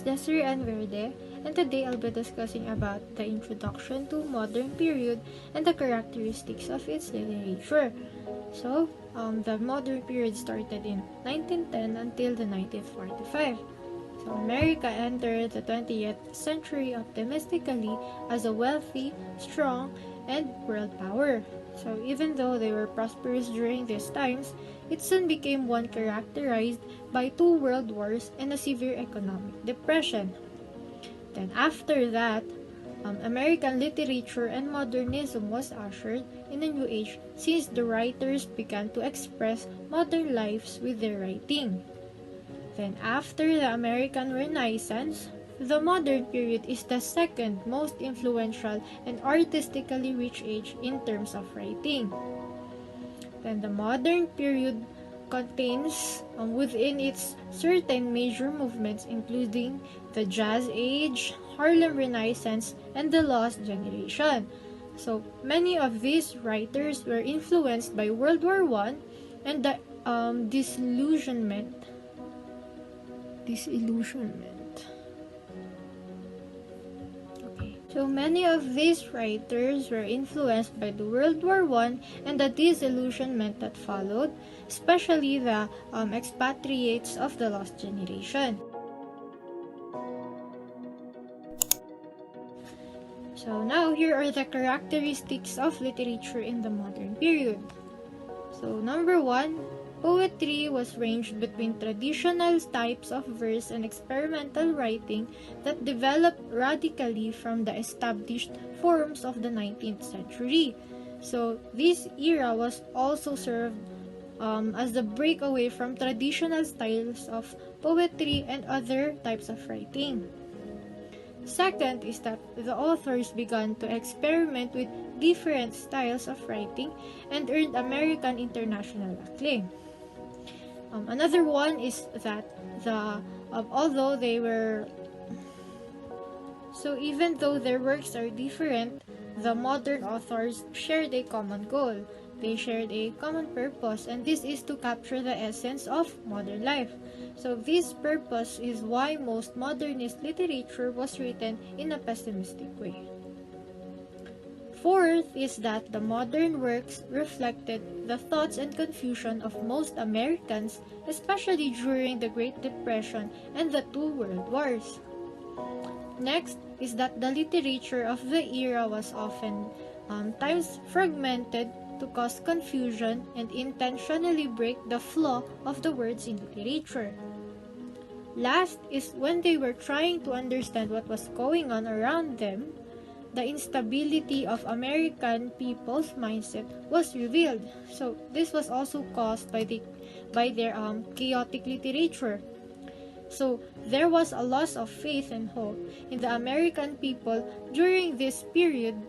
is Desiree Anverde, and today I'll be discussing about the introduction to modern period and the characteristics of its literature. The modern period started in 1910 until the 1945. So, America entered the 20th century optimistically as a wealthy, strong, and world power. So, even though they were prosperous during these times, it soon became one characterized by two world wars and a severe economic depression. Then, after that, American literature and modernism was ushered in a new age since the writers began to express modern lives with their writing. Then, after the American Renaissance, the modern period is the second most influential and artistically rich age in terms of writing. Then, the modern period contains within its certain major movements including the Jazz Age, Harlem Renaissance, and the Lost Generation. So, many of these writers were influenced by World War I and the disillusionment. So many of these writers were influenced by the World War I and the disillusionment that followed, especially the expatriates of the Lost Generation. So now here are the characteristics of literature in the modern period. So number 1, poetry was ranged between traditional types of verse and experimental writing that developed radically from the established forms of the 19th century. So this era was also served as the breakaway from traditional styles of poetry and other types of writing. Second is that the authors began to experiment with different styles of writing and earned American international acclaim. Another one is that even though their works are different, the modern authors shared a common goal. They shared a common purpose, and this is to capture the essence of modern life. So this purpose is why most modernist literature was written in a pessimistic way. Fourth is that the modern works reflected the thoughts and confusion of most Americans, especially during the Great Depression and the two World Wars. Next is that the literature of the era was often times fragmented to cause confusion and intentionally break the flow of the words in literature. Last is when they were trying to understand what was going on around them, the instability of American people's mindset was revealed. So this was also caused by their chaotic literature. So there was a loss of faith and hope in the American people during this period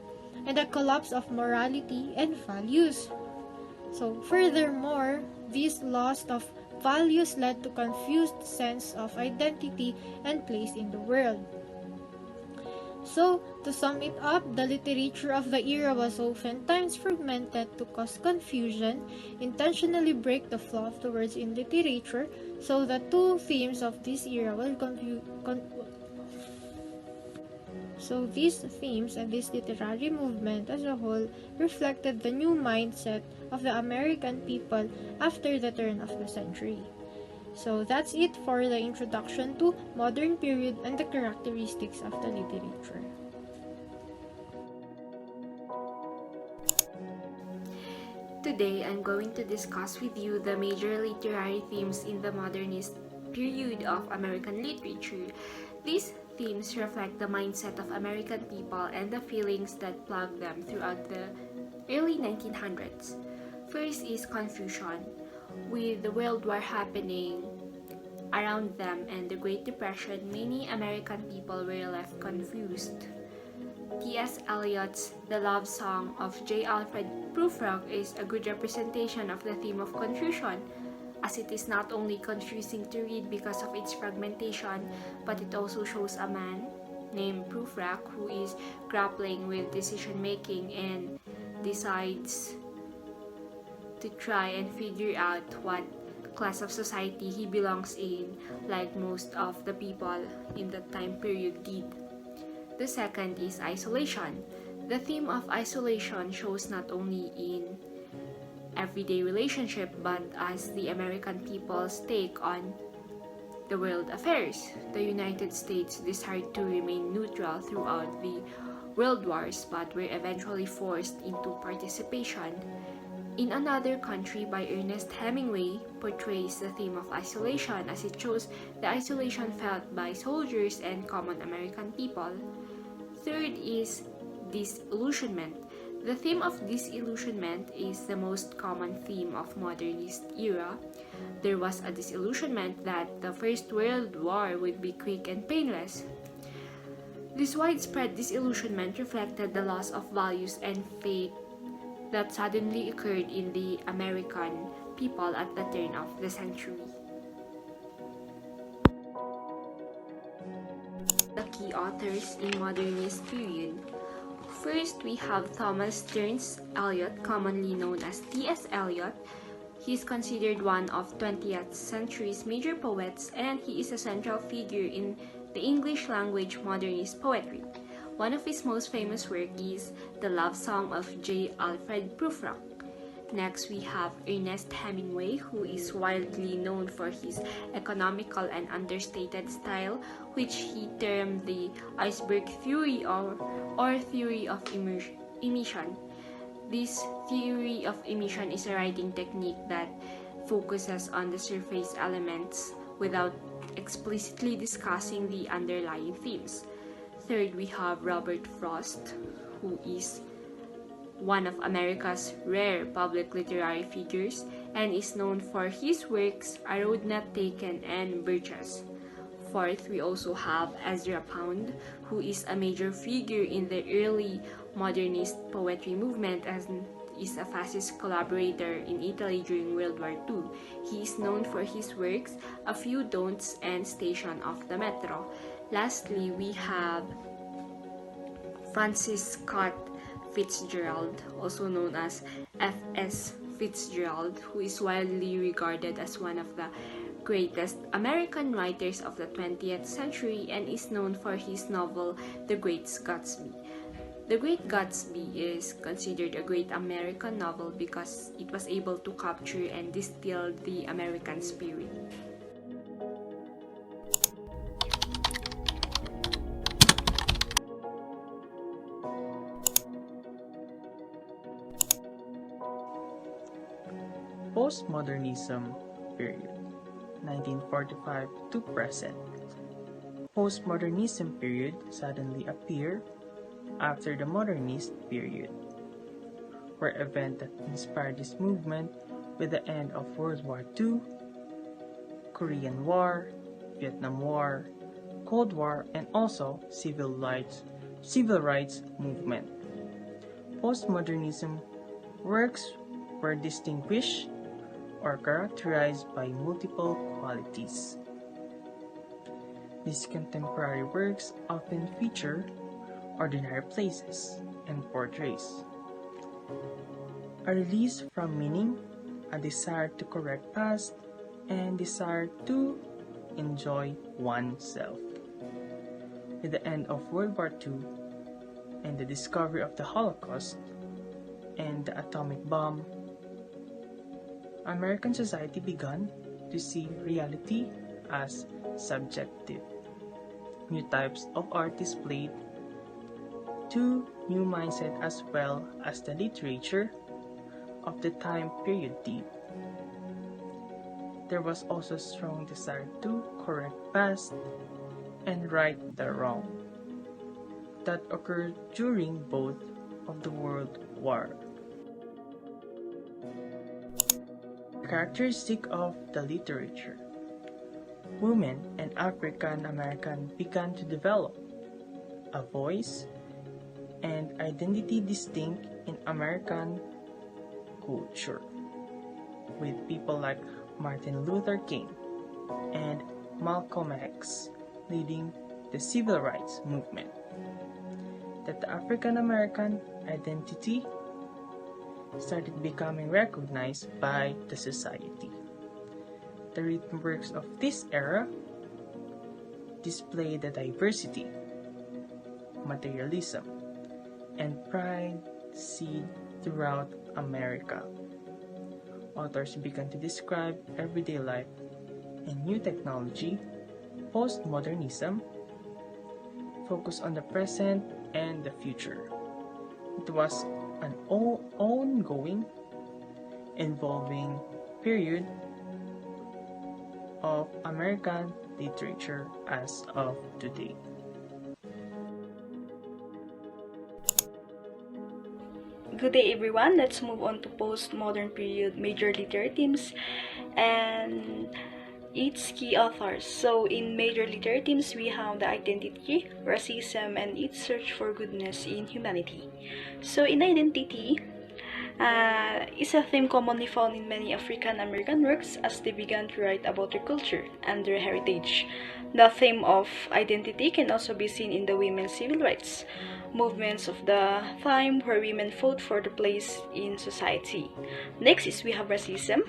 and a collapse of morality and values. So furthermore, this loss of values led to confused sense of identity and place in the world. So, to sum it up, the literature of the era was oftentimes fragmented to cause confusion, intentionally break the flow of the words in literature, so the two themes of this era will So these themes and this literary movement as a whole reflected the new mindset of the American people after the turn of the century. So that's it for the introduction to modern period and the characteristics of the literature. Today, I'm going to discuss with you the major literary themes in the modernist period of American literature. These themes reflect the mindset of American people and the feelings that plagued them throughout the early 1900s. First is confusion. With the World War happening around them and the Great Depression, many American people were left confused. T.S. Eliot's The Love Song of J. Alfred Prufrock is a good representation of the theme of confusion, as it is not only confusing to read because of its fragmentation, but it also shows a man named Prufrock who is grappling with decision making and decides to try and figure out what class of society he belongs in, like most of the people in that time period did. The second is isolation. The theme of isolation shows not only in everyday relationship but as the American people's take on the world affairs. The United States desired to remain neutral throughout the world wars but were eventually forced into participation. In Another Country by Ernest Hemingway portrays the theme of isolation as it shows the isolation felt by soldiers and common American people. Third is disillusionment. The theme of disillusionment is the most common theme of modernist era. There was a disillusionment that the First World War would be quick and painless. This widespread disillusionment reflected the loss of values and faith that suddenly occurred in the American people at the turn of the century. The key authors in modernist period. First, we have Thomas Stearns Eliot, commonly known as T.S. Eliot. He is considered one of 20th century's major poets, and he is a central figure in the English language modernist poetry. One of his most famous works is The Love Song of J. Alfred Prufrock. Next, we have Ernest Hemingway, who is widely known for his economical and understated style, which he termed the iceberg theory or theory of emission. This theory of emission is a writing technique that focuses on the surface elements without explicitly discussing the underlying themes. Third, we have Robert Frost, who is one of America's rare public literary figures and is known for his works A Road Not Taken and Birches. Fourth, we also have Ezra Pound, who is a major figure in the early modernist poetry movement and is a fascist collaborator in Italy during World War II. He is known for his works A Few Don'ts and Station of the Metro. Lastly, we have Francis Scott Fitzgerald, also known as F.S. Fitzgerald, who is widely regarded as one of the greatest American writers of the 20th century and is known for his novel The Great Gatsby. The Great Gatsby is considered a great American novel because it was able to capture and distill the American spirit. Postmodernism period, 1945 to present. Postmodernism period suddenly appeared after the modernist period, were events that inspired this movement with the end of World War II, Korean War, Vietnam War, Cold War, and also civil rights movement. Postmodernism works were distinguished or characterized by multiple qualities. These contemporary works often feature ordinary places and portraits, a release from meaning, a desire to correct past, and desire to enjoy oneself. With the end of World War II and the discovery of the Holocaust and the atomic bomb, American society began to see reality as subjective. New types of art displayed, two new mindset as well as the literature of the time period did. There was also strong desire to correct past and right the wrong that occurred during both of the World War. Characteristic of the literature. Women and African American began to develop a voice and identity distinct in American culture, with people like Martin Luther King and Malcolm X leading the civil rights movement. That the African American identity started becoming recognized by the society. The written works of this era display the diversity, materialism, and pride seen throughout America. Authors began to describe everyday life and new technology, postmodernism, focus on the present and the future. It was an ongoing, evolving period of American literature as of today. Good day everyone, let's move on to postmodern period major literary themes and its key authors. So in major literary themes, we have the identity, racism, and its search for goodness in humanity. So in identity, is a theme commonly found in many African American works as they began to write about their culture and their heritage. The theme of identity can also be seen in the women's civil rights movements of the time where women fought for their place in society. Next is we have racism.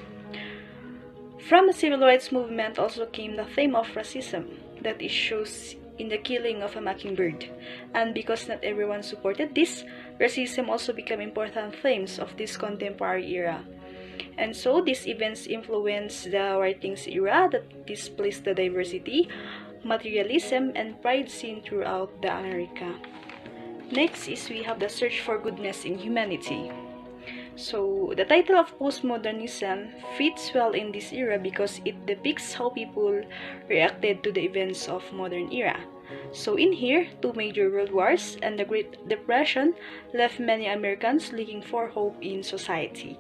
From the civil rights movement also came the theme of racism that is shows in the killing of a mockingbird. And because not everyone supported this, racism also became important themes of this contemporary era. And so these events influenced the writings era that displays the diversity, materialism, and pride seen throughout the America. Next is we have the search for goodness in humanity. So the title of postmodernism fits well in this era because it depicts how people reacted to the events of modern era. So in here, two major world wars and the Great Depression left many Americans looking for hope in society.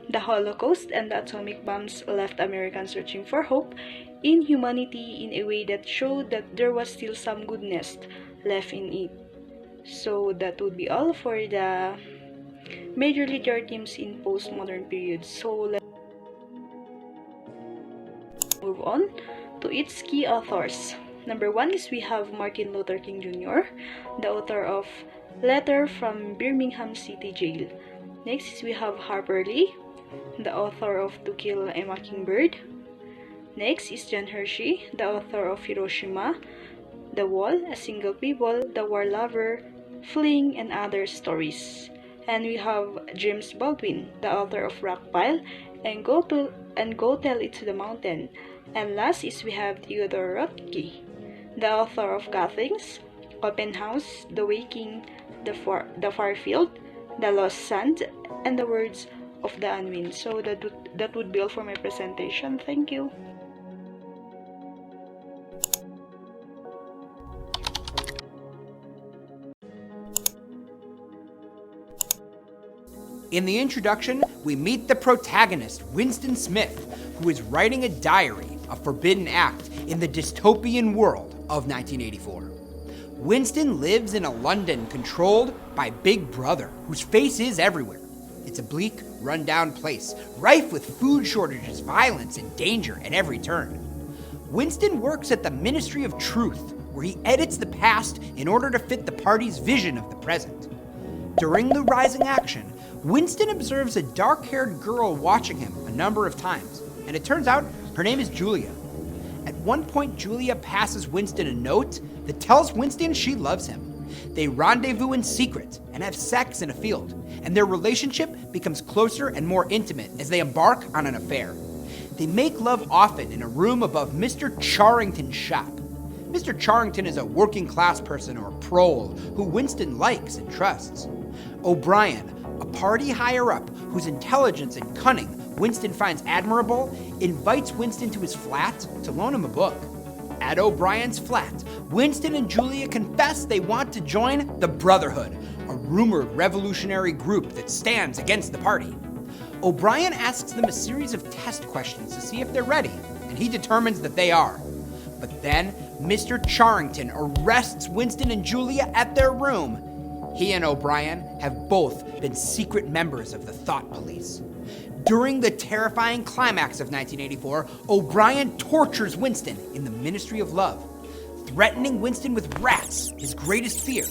The Holocaust and the atomic bombs left Americans searching for hope in humanity in a way that showed that there was still some goodness left in it. So that would be all for the major literary themes in postmodern period. So let's move on to its key authors. Number one is we have Martin Luther King Jr., the author of Letter from Birmingham City Jail. Next is we have Harper Lee, the author of To Kill a Mockingbird. Next is John Hershey, the author of Hiroshima, The Wall, A Single People, The War Lover, Fling, and Other Stories. And we have James Baldwin, the author of Rockpile and Go Tell It to the Mountain. And last is we have Theodore Rothke, the author of Gothics, Open House, The Waking, The Far Field, The Lost Sand, and The Words of the Unwin. So that would be all for my presentation. Thank you. In the introduction, we meet the protagonist, Winston Smith, who is writing a diary, a forbidden act, in the dystopian world of 1984. Winston lives in a London controlled by Big Brother, whose face is everywhere. It's a bleak, run-down place, rife with food shortages, violence, and danger at every turn. Winston works at the Ministry of Truth, where he edits the past in order to fit the party's vision of the present. During the rising action, Winston observes a dark-haired girl watching him a number of times, and it turns out her name is Julia. At one point, Julia passes Winston a note that tells Winston she loves him. They rendezvous in secret and have sex in a field, and their relationship becomes closer and more intimate as they embark on an affair. They make love often in a room above Mr. Charrington's shop. Mr. Charrington is a working-class person or prole who Winston likes and trusts. O'Brien, a party higher-up whose intelligence and cunning Winston finds admirable, invites Winston to his flat to loan him a book. At O'Brien's flat, Winston and Julia confess they want to join the Brotherhood, a rumored revolutionary group that stands against the party. O'Brien asks them a series of test questions to see if they're ready, and he determines that they are. But then, Mr. Charrington arrests Winston and Julia at their room. He and O'Brien have both been secret members of the Thought Police. During the terrifying climax of 1984, O'Brien tortures Winston in the Ministry of Love, threatening Winston with rats, his greatest fear.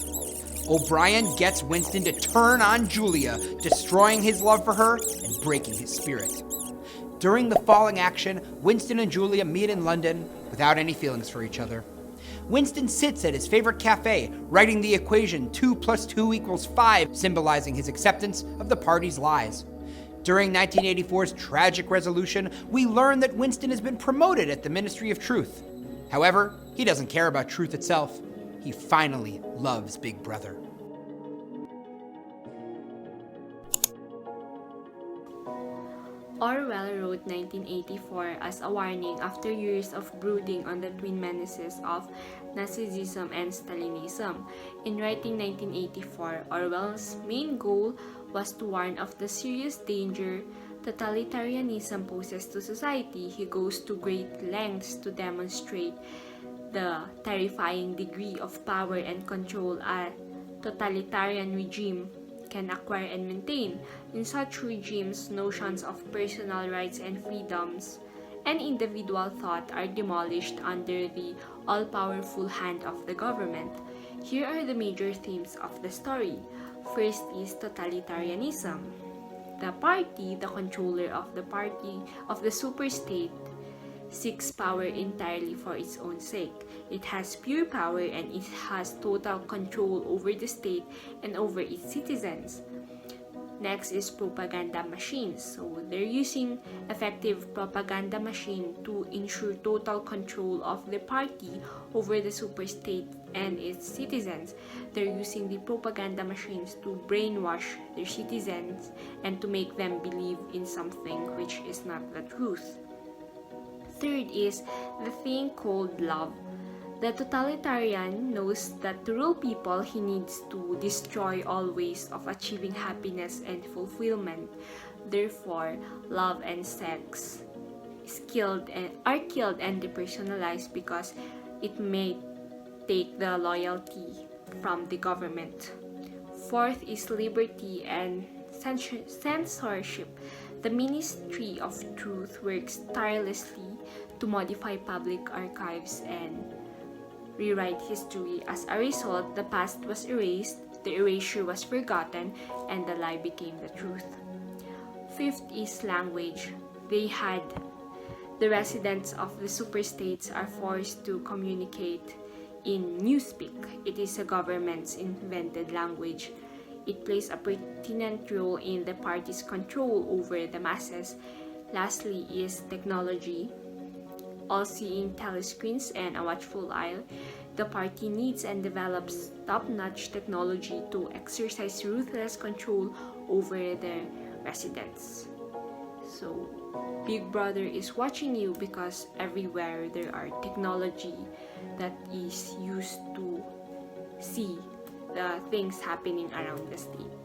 O'Brien gets Winston to turn on Julia, destroying his love for her and breaking his spirit. During the falling action, Winston and Julia meet in London without any feelings for each other. Winston sits at his favorite cafe, writing the equation 2 + 2 = 5, symbolizing his acceptance of the party's lies. During 1984's tragic resolution, we learn that Winston has been promoted at the Ministry of Truth. However, he doesn't care about truth itself. He finally loves Big Brother. Orwell wrote 1984 as a warning after years of brooding on the twin menaces of Nazism and Stalinism. In writing 1984, Orwell's main goal was to warn of the serious danger totalitarianism poses to society. He goes to great lengths to demonstrate the terrifying degree of power and control a totalitarian regime can acquire and maintain. In such regimes, notions of personal rights and freedoms and individual thought are demolished under the all-powerful hand of the government. Here are the major themes of the story. First is totalitarianism. The party, the controller of the superstate, seeks power entirely for its own sake. It has pure power and it has total control over the state and over its citizens. Next is propaganda machines. So they're using effective propaganda machine to ensure total control of the party over the superstate and its citizens. They're using the propaganda machines to brainwash their citizens and to make them believe in something which is not the truth. Third is the thing called love. The totalitarian knows that to rule people, he needs to destroy all ways of achieving happiness and fulfillment. Therefore, love and sex are killed and depersonalized because it may take the loyalty from the government. Fourth is liberty and censorship. The Ministry of Truth works tirelessly to modify public archives and rewrite history. As a result, the past was erased, the erasure was forgotten, and the lie became the truth. Fifth is language. The residents of the superstates are forced to communicate in newspeak. It is a government's invented language. It plays a pertinent role in the party's control over the masses. Lastly is technology. All-seeing telescreens and a watchful eye, the party needs and develops top-notch technology to exercise ruthless control over their residents. So, Big Brother is watching you because everywhere there are technology that is used to see the things happening around the state.